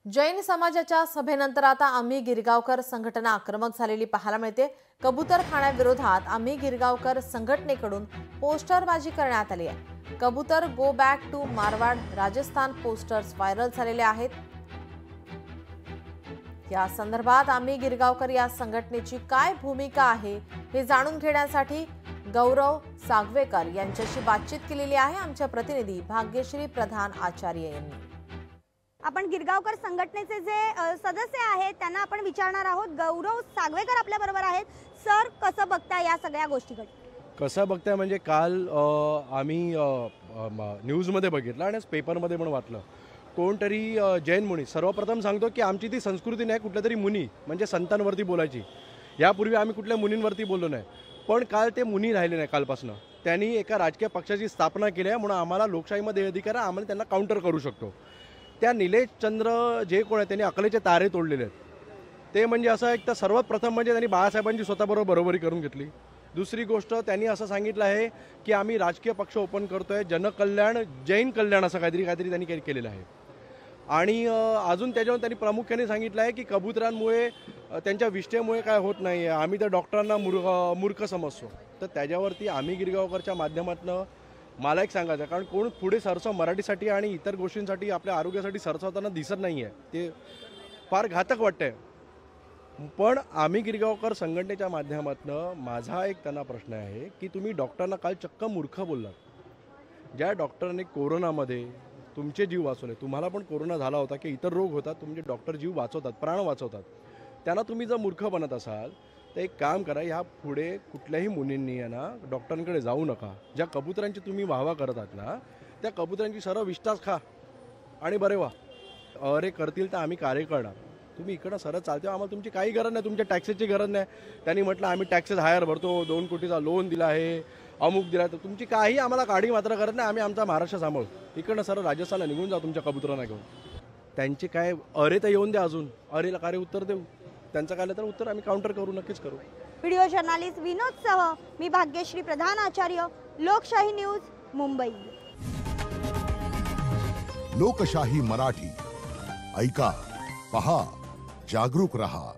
जैन समाजाच्या सभेनंतर आता आम्ही गिरगावकर संघटना आक्रमक झालेली पाहायला मिळते। कबूतरखान्याविरोधात आम्ही गिरगावकर संघटनेकडून पोस्टरबाजी करण्यात आली आहे। कबूतर go back to Marwar Rajasthan posters viral झालेले आहेत। या संदर्भात आम्ही गिरगावकर या संघटनेची काय भूमिका आहे हे जाणून घेण्यासाठी गौरव सागवेकर यांच्याशी बातचीत केलेली आहे आमच्या प्रतिनिधी भाग्यश्री प्रधान आचार्य यांनी। आपण गिरगावकर संघटनेचे जे सदस्य आहेत त्यांना आपण विचारणार आहोत। गौरव सागवेकर आपल्या बरोबर आहेत। सर, कसं बघताय या सगळ्या गोष्टीकडे? कसं बघताय म्हणजे काल आम्ही न्यूजमध्ये बघितलं आणि पेपरमध्ये पण वाचलं। कोणतरी जैन मुनी, सर्वप्रथम सांगतो की आमची ती संस्कृती नाही कुठल्या तरी मुनी म्हणजे संतांवरती बोलायची। यापूर्वी आम्ही कुठल्या मुनींवरती बोललो नाही, पण काल ते मुनी राहिले नाही। कालपासून त्यांनी एका राजकीय पक्षाची स्थापना केली आहे म्हणून आम्हाला लोकशाहीमध्ये अधिकार आहे, आम्हाला त्यांना काउंटर करू शकतो। त्या निलेश चंद्र जे कोण आहे त्यांनी अकलेचे तारे तोडलेले आहेत। ते म्हणजे असं एक तर सर्वात प्रथम म्हणजे त्यांनी बाळासाहेबांची स्वतःबरोबर बरोबरी करून घेतली। दुसरी गोष्ट त्यांनी असं सांगितलं आहे की आम्ही राजकीय पक्ष ओपन करतोय, जनकल्याण जैन कल्याण असं काहीतरी त्यांनी केलेलं आहे। आणि अजून त्याच्यावर त्यांनी प्रामुख्याने सांगितलं आहे की कबुतरांमुळे त्यांच्या विष्ठेमुळे काय होत नाही आहे, आम्ही त्या डॉक्टरांना मूर्ख समजतो। तर त्याच्यावरती आम्ही गिरगावकरच्या माध्यमातून मला एक सांगायचं, कारण कोण पुढे सरसव मराठीसाठी आणि इतर गोष्टींसाठी आपल्या आरोग्यासाठी सरसवताना दिसत नाही आहे, ते फार घातक वाटतंय। पण आम्ही गिरगावकर संघटनेच्या माध्यमातून माझा एक त्यांना प्रश्न आहे की तुम्ही डॉक्टरांना काल चक्क मूर्ख बोललात। ज्या डॉक्टरांनी कोरोनामध्ये तुमचे जीव वाचवले, तुम्हाला पण कोरोना झाला होता की इतर रोग होतात, तुमचे डॉक्टर जीव वाचवतात, प्राण वाचवतात, त्यांना तुम्ही जर मूर्ख बनत असाल तर एक काम करा, ह्या पुढे कुठल्याही मुनींनी ना डॉक्टरांकडे जाऊ नका। ज्या कबुतरांची तुम्ही वाहवा करत आहात ना त्या कबुतरांची सरळ विष्ठाच खा आणि बरे व्हा। अरे करतील तर आम्ही कार्य करणार, तुम्ही इकडं सरळ चालते, आम्हाला तुमची काही गरज नाही, तुमच्या टॅक्सेसची गरज नाही। त्यांनी म्हटलं आम्ही टॅक्सेस हायर भरतो, 2 कोटीचा लोन दिला आहे, अमुक दिला, तर तुमची काही आम्हाला काढी मात्र करत नाही, आम्ही आमचा महाराष्ट्र सांभाळू। इकडनं सरळ राजस्थानला निघून जा तुमच्या कबुतरांना घेऊन। त्यांचे काय अरे तर येऊन द्या, अजून अरेला कार्य उत्तर देऊ, त्यांचं काय तर उत्तर आम्ही काउंटर करू, नक्कीच करू। व्हिडिओ जर्नलिस्ट विनोद सह मी भाग्यश्री प्रधान आचार्य, लोकशाही न्यूज, मुंबई। लोकशाही मराठी ऐका, पहा, जागरूक रहा।